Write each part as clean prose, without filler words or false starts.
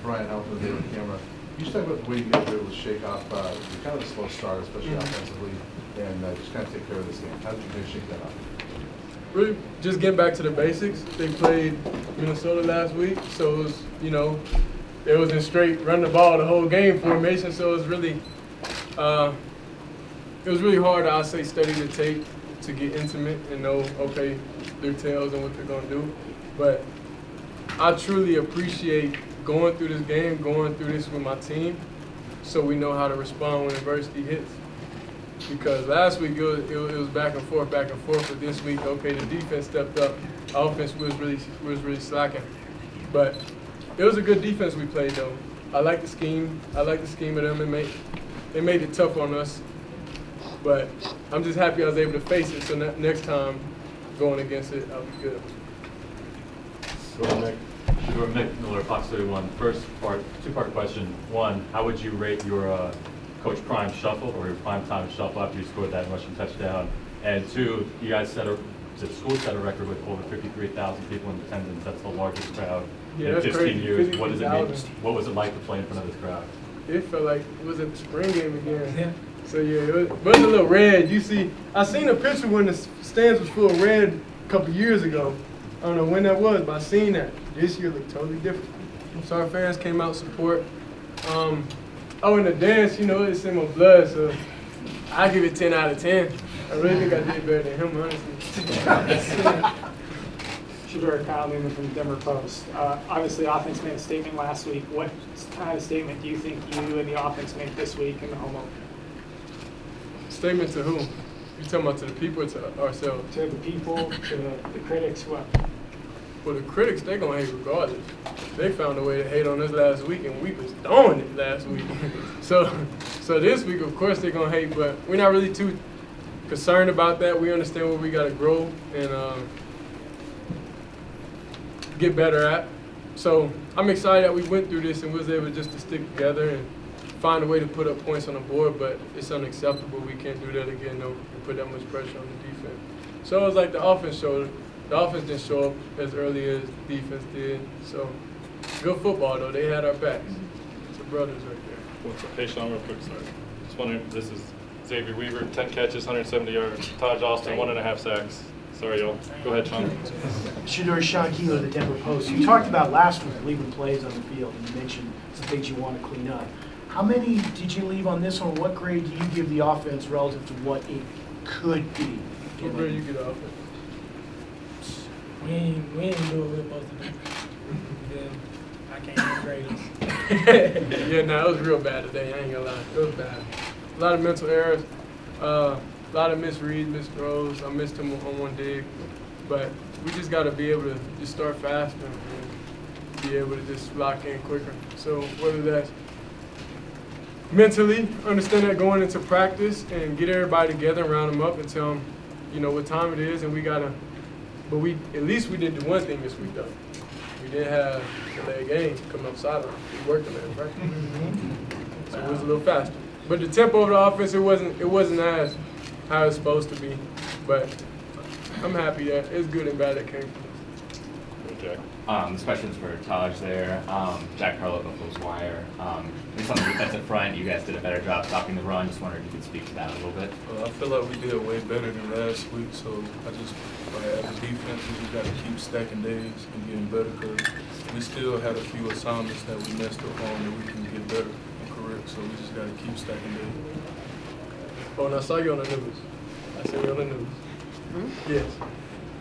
Brian helping with the camera. You just talk about the way you guys were able to shake off kind of a slow start, especially offensively, and just kind of take care of this game. How did you guys shake that off? Really, just getting back to the basics. They played Minnesota last week, so it was, it was in straight run the ball the whole game formation. So it was really hard. I say study the tape to get intimate and know their tails and what they're gonna do. But I truly appreciate going through this game, going through this with my team, so we know how to respond when adversity hits. Because last week it was back and forth, but this week, the defense stepped up. Offense was really slacking. But it was a good defense we played though. I like the scheme. I like the scheme of them. It made it tough on us. But I'm just happy I was able to face it. So next time going against it, I'll be good. Shedeur Miller, Fox 31. First part, two-part question. One, how would you rate your Coach Prime shuffle or your prime time shuffle after you scored that rushing touchdown? And two, you guys the school set a record with over 53,000 people in attendance. That's the largest crowd in 15 crazy. years. What does it mean? What was it like to play in front of this crowd? It felt like it was at the spring game again. Yeah. So it was a little red. I seen a picture when the stands was full of red a couple years ago. I don't know when that was, but I seen that. This year looked totally different. So our fans came out to support. In the dance, it's in my blood, so I give it 10 out of 10. I really think I did better than him, honestly. Shedeur Sanders from the Denver Post. Obviously, offense made a statement last week. What kind of statement do you think you and the offense make this week in the home opener? Statement to who? You talking about to the people or to ourselves? To the people, to the critics, what? Well, the critics, they're going to hate regardless. They found a way to hate on us last week, and we was throwing it last week. So this week, of course, they're going to hate, but we're not really too concerned about that. We understand what we got to grow and get better at. So I'm excited that we went through this and was able just to stick together and find a way to put up points on the board, but it's unacceptable. We can't do that again, and put that much pressure on the defense. So it was like the offense didn't show up as early as the defense did. So good football, though. They had our backs. It's the brothers right there. What's up? Hey, Sean, real quick, sorry. Just wondering, this is Xavier Weaver, 10 catches, 170 yards. Taijh Alston, 1.5 sacks. Sorry, y'all. Go ahead, Sean. Shedeur, Sean Keeler of the Denver Post. You talked about last week leaving plays on the field, and you mentioned some things you want to clean up. How many did you leave on this one? What grade do you give the offense relative to what it could be? What grade you get the offense? We ain't doing what we're supposed to do. Yeah, I can't grade us. Yeah, it was real bad today. I ain't gonna lie. It was bad. A lot of mental errors, a lot of misreads, missed throws. I missed him on one dig. But we just got to be able to just start faster and be able to just lock in quicker. So whether that's mentally, understand that going into practice and get everybody together and round them up and tell them, what time it is, and we got to. But at least we did the one thing this week, though. We didn't have the leg game come up silent. We worked on that, right? So it was a little faster. But the tempo of the offense, it wasn't as how it's supposed to be. But I'm happy that it's good and bad that came from us. Okay. This question's for Taijh there. Jack Harlow, Buffalo's Wire. At least on the defensive front, you guys did a better job stopping the run. Just wondered if you could speak to that a little bit. I feel like we did way better than last week, so as a defense, we got to keep stacking days and getting better because we still had a few assignments that we messed up on that we can get better and correct, so we just got to keep stacking days. Oh, and I saw you on the news. I saw you on the news. Hmm? Yes.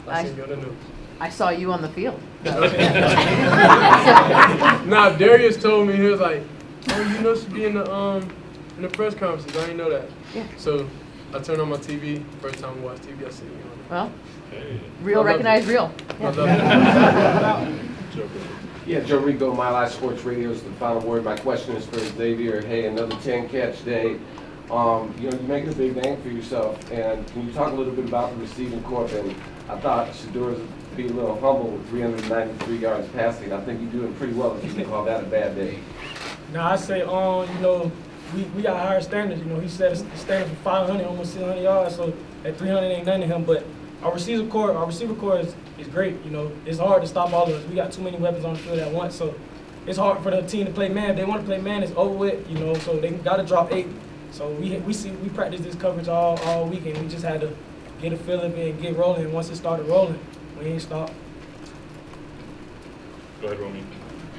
I seen you on the news. I saw you on the field. Nah, Darius told me, he was like, you should be in the press conferences. I didn't know that. Yeah. So I turned on my TV. First time I watched TV, I seen you on it. Well, real recognize real. Yeah. Yeah, Joe Rico, My Live Sports Radio is the final word. My question is for Xavier. Hey, another 10-catch day. You're making a big name for yourself, and can you talk a little bit about the receiving corps? And I thought Shedeur's be a little humble with 393 yards passing. I think you're doing pretty well if you can call that a bad day. Now I say, we got higher standards. He set a standard for 500, almost 600 yards. So at 300 ain't nothing to him. But our receiver corps is great. It's hard to stop all of us. We got too many weapons on the field at once. So it's hard for the team to play man. If they want to play man, it's over with, you know. So they got to drop 8. So we practiced this coverage all week, and we just had to get a feel of it and get rolling. And once it started rolling, we ain't stopped. Go ahead, Romy.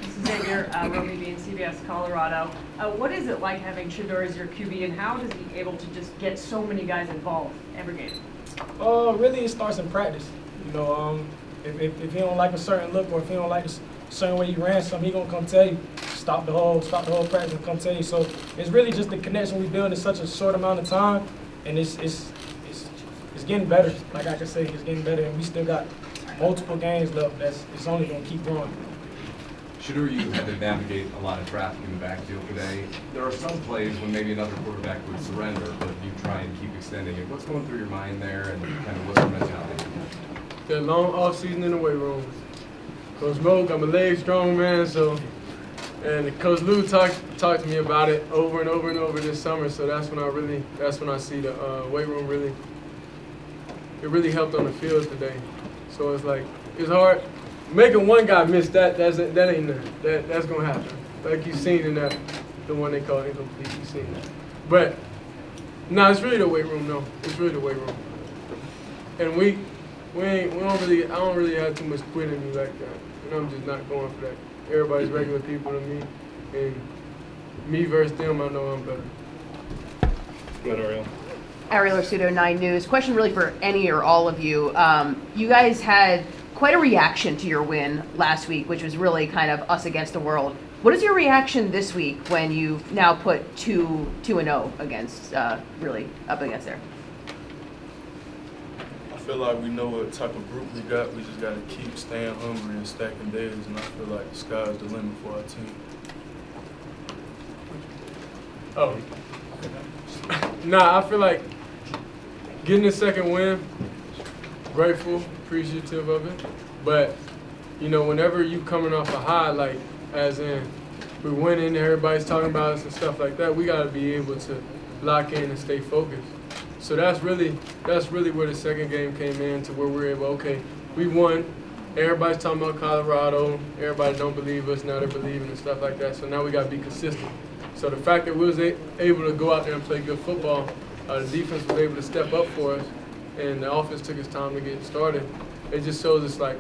This is Xavier, Romy being CBS Colorado. What is it like having Shedeur as your QB, and how is he able to just get so many guys involved every game? Really, it starts in practice. You know, if he don't like a certain look or if he don't like a certain way you ran something, he gonna come tell you. Stop the whole practice and come tell you. So it's really just the connection we build in such a short amount of time, and it's getting better. Like I can say, it's getting better, and we still got multiple games left. It's only gonna keep growing. Shedeur, you had to navigate a lot of traffic in the backfield today. There are some plays when maybe another quarterback would surrender, but you try and keep extending it. What's going through your mind there, and kind of what's your mentality? The long off season in the weight room. Coach Mo got my legs strong, man. So, and Coach Lou talked to me about it over and over and over this summer. So that's when I see the weight room really helped on the field today. So it's like it's hard. Making one guy miss that ain't nothing. That's gonna happen. Like you seen in that the one they call incomplete. You seen that. But no, it's really the weight room. No, it's really the weight room. And I don't really have too much quit in me like that. And I'm just not going for that. Everybody's regular people to me, and me versus them, I know I'm better. Go ahead, Ariel. Ariel Arsudo, 9 News. Question really for any or all of you. You guys had quite a reaction to your win last week, which was really kind of us against the world. What is your reaction this week when you've now put 2-0 against, really up against there? I feel like we know what type of group we got. We just got to keep staying hungry and stacking days, and I feel like the sky's the limit for our team. Oh. Nah, I feel like getting the second win, grateful, appreciative of it. But, you know, whenever you coming off a high, like, as in, we're winning, everybody's talking about us and stuff like that, we got to be able to lock in and stay focused. So that's really where the second game came in, to where we're able, okay, we won. Everybody's talking about Colorado. Everybody don't believe us. Now they're believing and stuff like that. So now we got to be consistent. So the fact that we was able to go out there and play good football, the defense was able to step up for us, and the offense took its time to get started. It just shows us like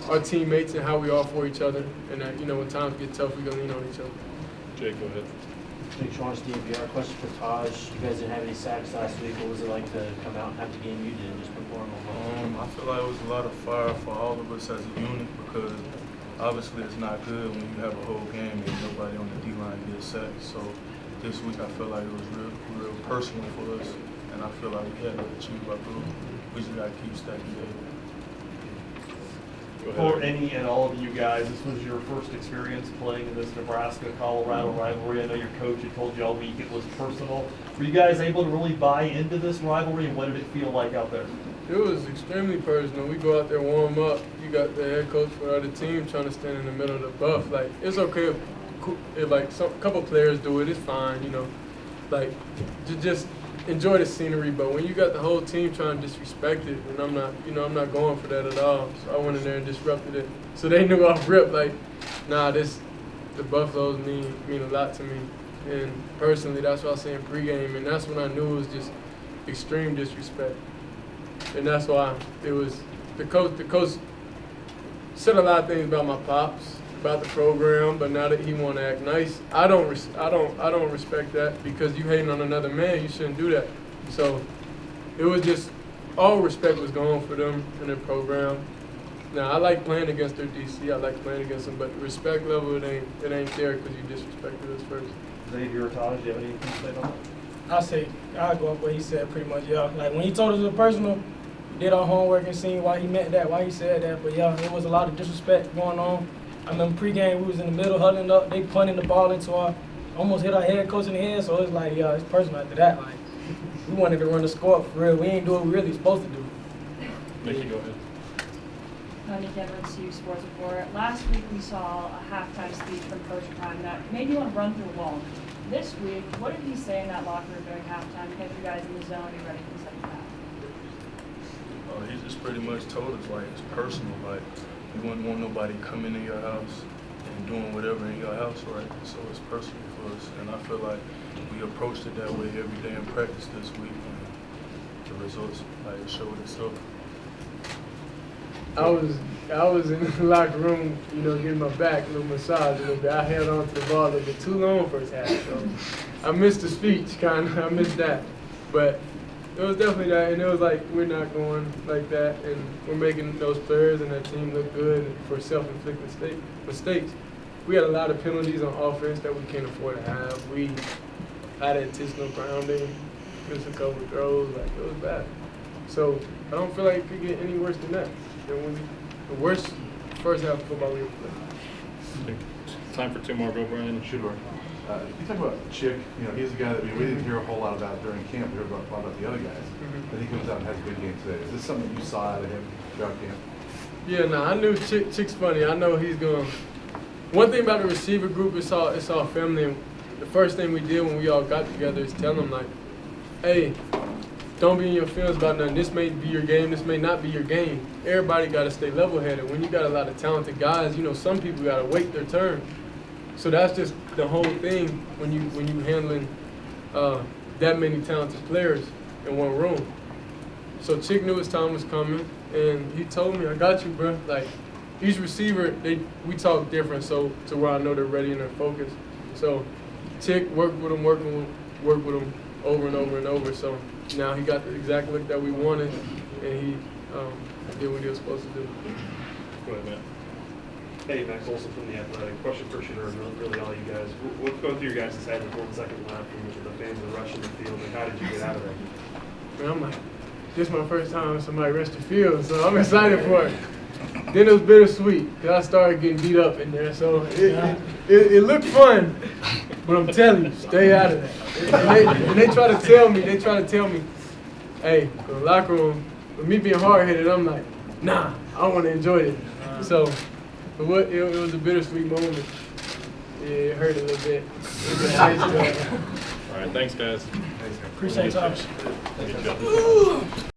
our teammates and how we are for each other, and that, you know, when times get tough, we gonna lean on each other. Jake, go ahead. Jake Schwartz, DNVR. Question for Taijh. You guys didn't have any sacks last week. What was it like to come out and have the game you did and just perform overall? I feel like it was a lot of fire for all of us as a unit, because obviously it's not good when you have a whole game and nobody on the D-line gets sacked. So this week I feel like it was real personal for us, and I feel like we had to achieve our goal. We just got to keep stacking days. For any and all of you guys, this was your first experience playing in this Nebraska-Colorado rivalry. I know your coach had told you all week it was personal. Were you guys able to really buy into this rivalry, and what did it feel like out there? It was extremely personal. We go out there, warm up. You got the head coach for the other team trying to stand in the middle of the buff. Like, it's okay if like a couple players do it, it's fine, you know. Like, just enjoy the scenery, but when you got the whole team trying to disrespect it, and I'm not going for that at all. So I went in there and disrupted it. So they knew off rip, like, nah, the Buffaloes mean a lot to me. And personally, that's what I was saying pregame, and that's when I knew it was just extreme disrespect. And that's why it was the coach said a lot of things about my pops, about the program, but now that he want to act nice, I don't respect that, because you hating on another man, you shouldn't do that. So it was just all respect was gone for them and their program. Now I like playing against their DC, I like playing against them, but the respect level it ain't there because you disrespected us first. Xavier Taijh, do you have anything to say about that? I'll go up what he said pretty much, yeah. Like when he told us it was personal, we did our homework and seen why he meant that, why he said that. But yeah, there was a lot of disrespect going on. I remember pregame, we was in the middle huddling up, they punting the ball into almost hit our head coach in the head, so it's like, yeah, it's personal after that. Like, we wanted to run the score for real. We ain't do what we really supposed to do. Nikki, go ahead. Nikki Edwards, CU Sports Report. Last week we saw a halftime speech from Coach Prime that made you want to run through a wall. This week, what did he say in that locker room during halftime to get you guys in the zone and ready for the second half? He just pretty much told us, like, it's personal. Like, you wouldn't want nobody coming in your house and doing whatever in your house, right? So it's personal for us, and I feel like we approached it that way every day in practice this week, and the results like showed itself. I was in the locker room, you know, getting my back a little massage a little bit. I held on to the ball a little bit too long first half, so I missed the speech, kind of. I missed that, but it was definitely that, and it was like we're not going like that, and we're making those players and that team look good for self-inflicted mistakes. We had a lot of penalties on offense that we can't afford to have. We had intentional grounding, missed a couple of throws, like it was bad. So I don't feel like it could get any worse than that. The worst first half of football we ever played. Time for two more. Go, Brian. Shedeur. You talk about Chick, you know, he's a guy that we didn't hear a whole lot about during camp. We heard about the other guys. But he comes out and has a good game today. Is this something you saw out of him throughout camp? Yeah, no, I knew Chick's funny. I know he's going to. One thing about the receiver group, it's all family. And the first thing we did when we all got together is tell them, like, hey, don't be in your feelings about nothing. This may be your game. This may not be your game. Everybody got to stay level-headed. When you got a lot of talented guys, you know, some people got to wait their turn. So that's just the whole thing when you handling that many talented players in one room. So Chick knew his time was coming, and he told me, "I got you, bro." Like each receiver, we talk different, so to where I know they're ready and they're focused. So Chick worked with him over and over and over. So now he got the exact look that we wanted, and he did what he was supposed to do. Go ahead, Matt. Hey, Max Olson from The Athletic. Question for Shedeur, really all you guys. What's going through your guys' head before the second lap and the fans are rushing the field? And how did you get out of that? Man, I'm like, this is my first time somebody rushed the field, so I'm excited for it. Then it was bittersweet, because I started getting beat up in there, so it looked fun, but I'm telling you, stay out of that. And they try to tell me, hey, in the locker room, with me being hard-headed, I'm like, nah, I want to enjoy it. So, but it was a bittersweet moment. Yeah, it hurt a little bit. All right, thanks, guys. Appreciate it, Thomas. Good job.